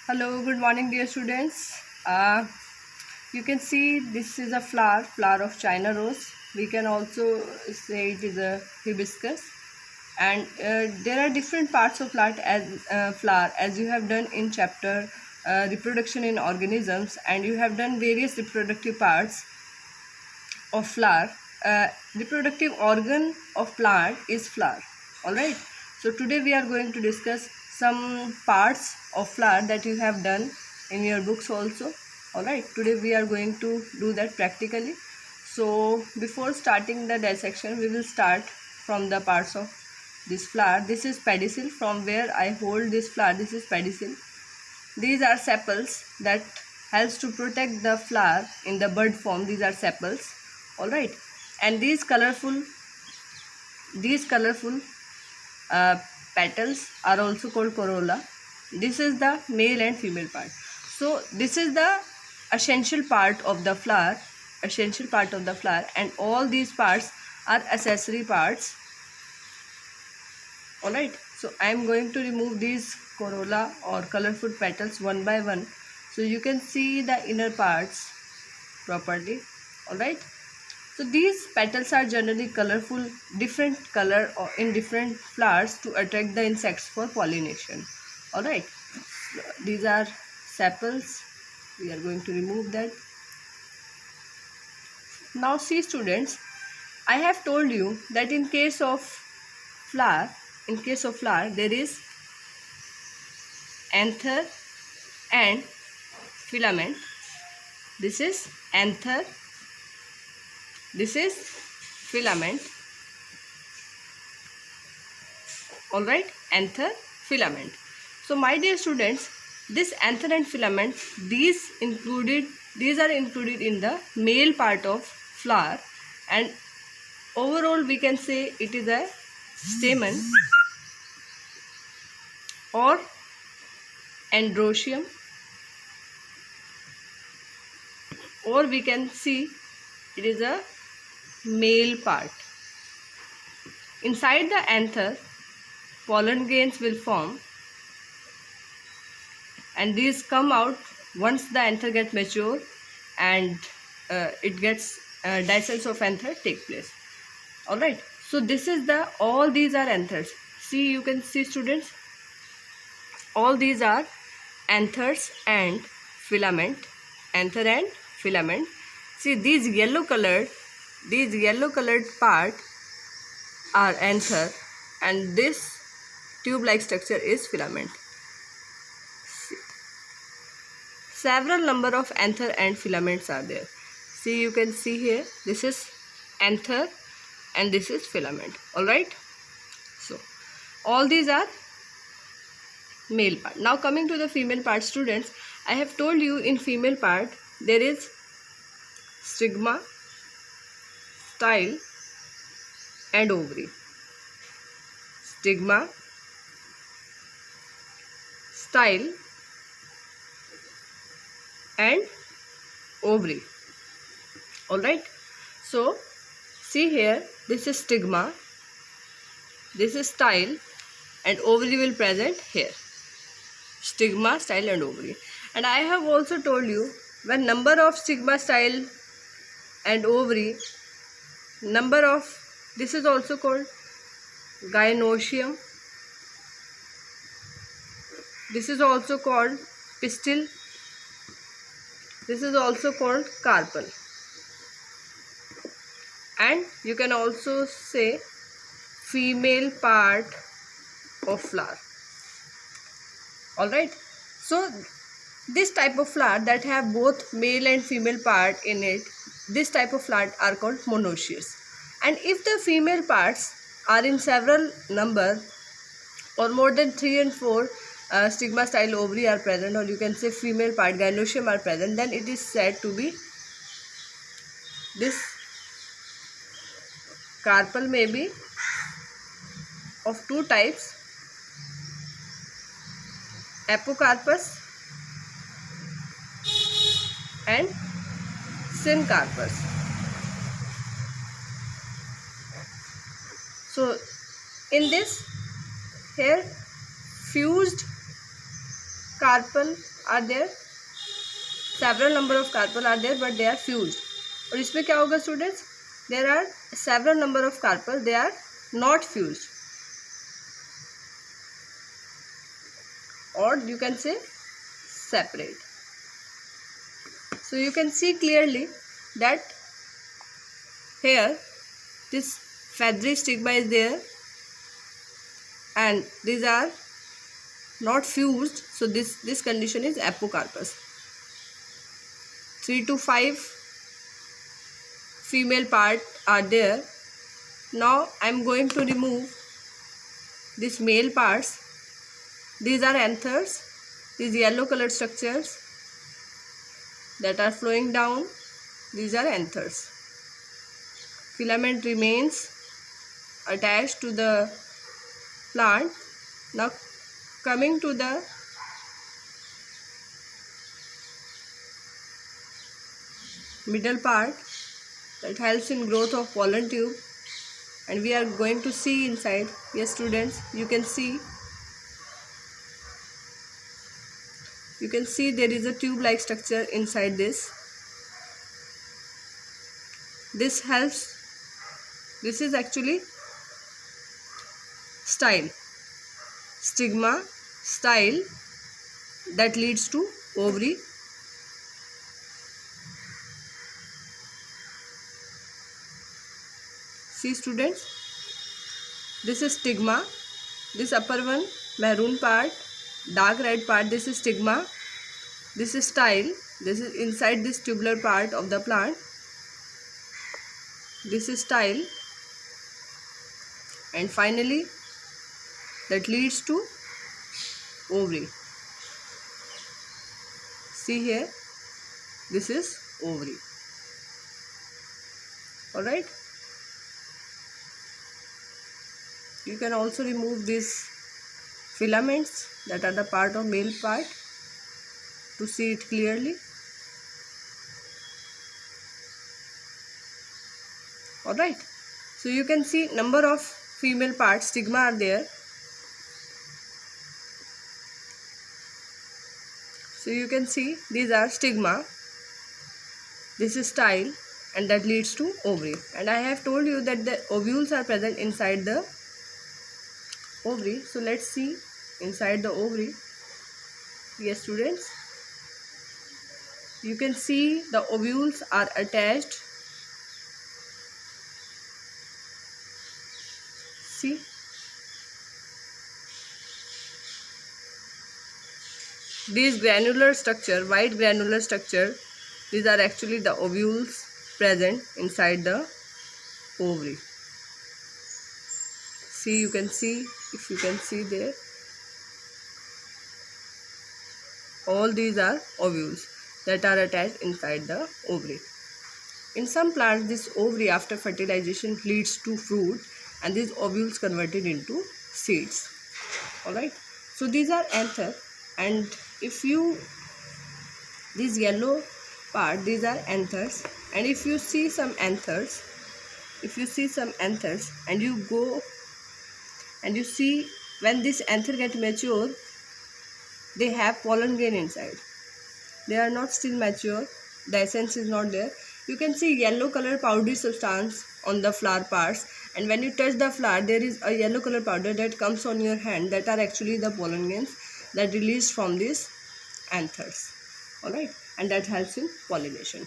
Hello, good morning, dear students. You can see this is a flower of China rose. We can also say it is a hibiscus. And there are different parts of flower as you have done in chapter reproduction in organisms, and you have done various reproductive parts of flower. Reproductive organ of plant is flower. All right. So today we are going to discuss some parts of flower that you have done in your books also. All right. Today we are going to do that practically. So before starting the dissection, we will start from the parts of this flower. This is pedicel. From where I hold this flower, this is pedicel. These are sepals that helps to protect the flower in the bud form. These are sepals. All right. And these colorful uh, petals are also called corolla. This is the male and female part. So this is the essential part of the flower, and all these parts are accessory parts. All right. So I am going to remove these corolla or colorful petals one by one, so you can see the inner parts properly. All right. So these petals are generally colorful, different color or in different flowers to attract the insects for pollination. Alright, these are sepals. We are going to remove that. Now see students, I have told you that in case of flower, there is anther and filament. This is anther. This is filament. Alright, anther, filament. So my dear students, this anther and filament, these are included in the male part of flower, and overall we can say it is a stamen or androecium, or we can see it is a male part. Inside the anther, pollen grains will form, and these come out once the anther gets mature and it gets discence of anther take place. All right. So this is all these are anthers. See, you can see students, all these are anthers and filament. Anther and filament. See, these yellow colored part are anther, and this tube-like structure is filament. Several number of anther and filaments are there. See, you can see here, this is anther and this is filament. All right. So all these are male part. Now coming to the female part, students, I have told you in female part there is stigma, style and ovary. Stigma, style and ovary. All right. So see here, this is stigma, this is style, and ovary will present here. Stigma, style and ovary. And I have also told you, when number of stigma, style and ovary, this is also called gynoecium. This is also called pistil. This is also called carpel. And you can also say female part of flower. All right. So this type of flower that have both male and female part in it, this type of flower are called monoecious. And if the female parts are in several number or more than 3 and 4 stigma, style, ovary are present, or you can say female part gynoecium are present, then it is said to be this carpel may be of two types, apocarpus and syncarpus. So in this, here fused carpel are there, several number of carpel are there, but they are fused. और इसमें क्या होगा students, there are several number of carpel, they are not fused, or you can say separate. So you can see clearly that here this feathery stigma is there and these are not fused, so this condition is apocarpus. 3 to 5 female part are there. Now I am going to remove these male parts. These are anthers, these yellow colored structures that are flowing down, these are anthers. Filament remains attached to the plant. Now coming to the middle part that helps in growth of pollen tube, and we are going to see inside. Yes students, you can see there is a tube like structure inside this. This helps, this is actually style, stigma, style that leads to ovary. See students, this is stigma, this upper one maroon part, dark red part, this is stigma, this is style, this is inside this tubular part of the plant, this is style, and finally that leads to ovary. See here, this is ovary. Alright, you can also remove these filaments that are the part of male part to see it clearly. Alright, so you can see number of female parts, stigma are there. So you can see these are stigma, this is style, and that leads to ovary. And I have told you that the ovules are present inside the ovary. So let's see inside the ovary. Yes students, you can see the ovules are attached. See, these granular structure, white granular structure, these are actually the ovules present inside the ovary. See, you can see, if you can see there, all these are ovules that are attached inside the ovary. In some plants, this ovary after fertilization leads to fruit, and these ovules converted into seeds. Alright, so these are anther, and if you, this yellow part, these are anthers, and if you see some anthers, and you go and you see when this anther get mature, they have pollen grain inside. They are not still mature, the essence is not there. You can see yellow color powdery substance on the flower parts, and when you touch the flower, there is a yellow color powder that comes on your hand, that are actually the pollen grains that released from these anthers. Alright, and that helps in pollination.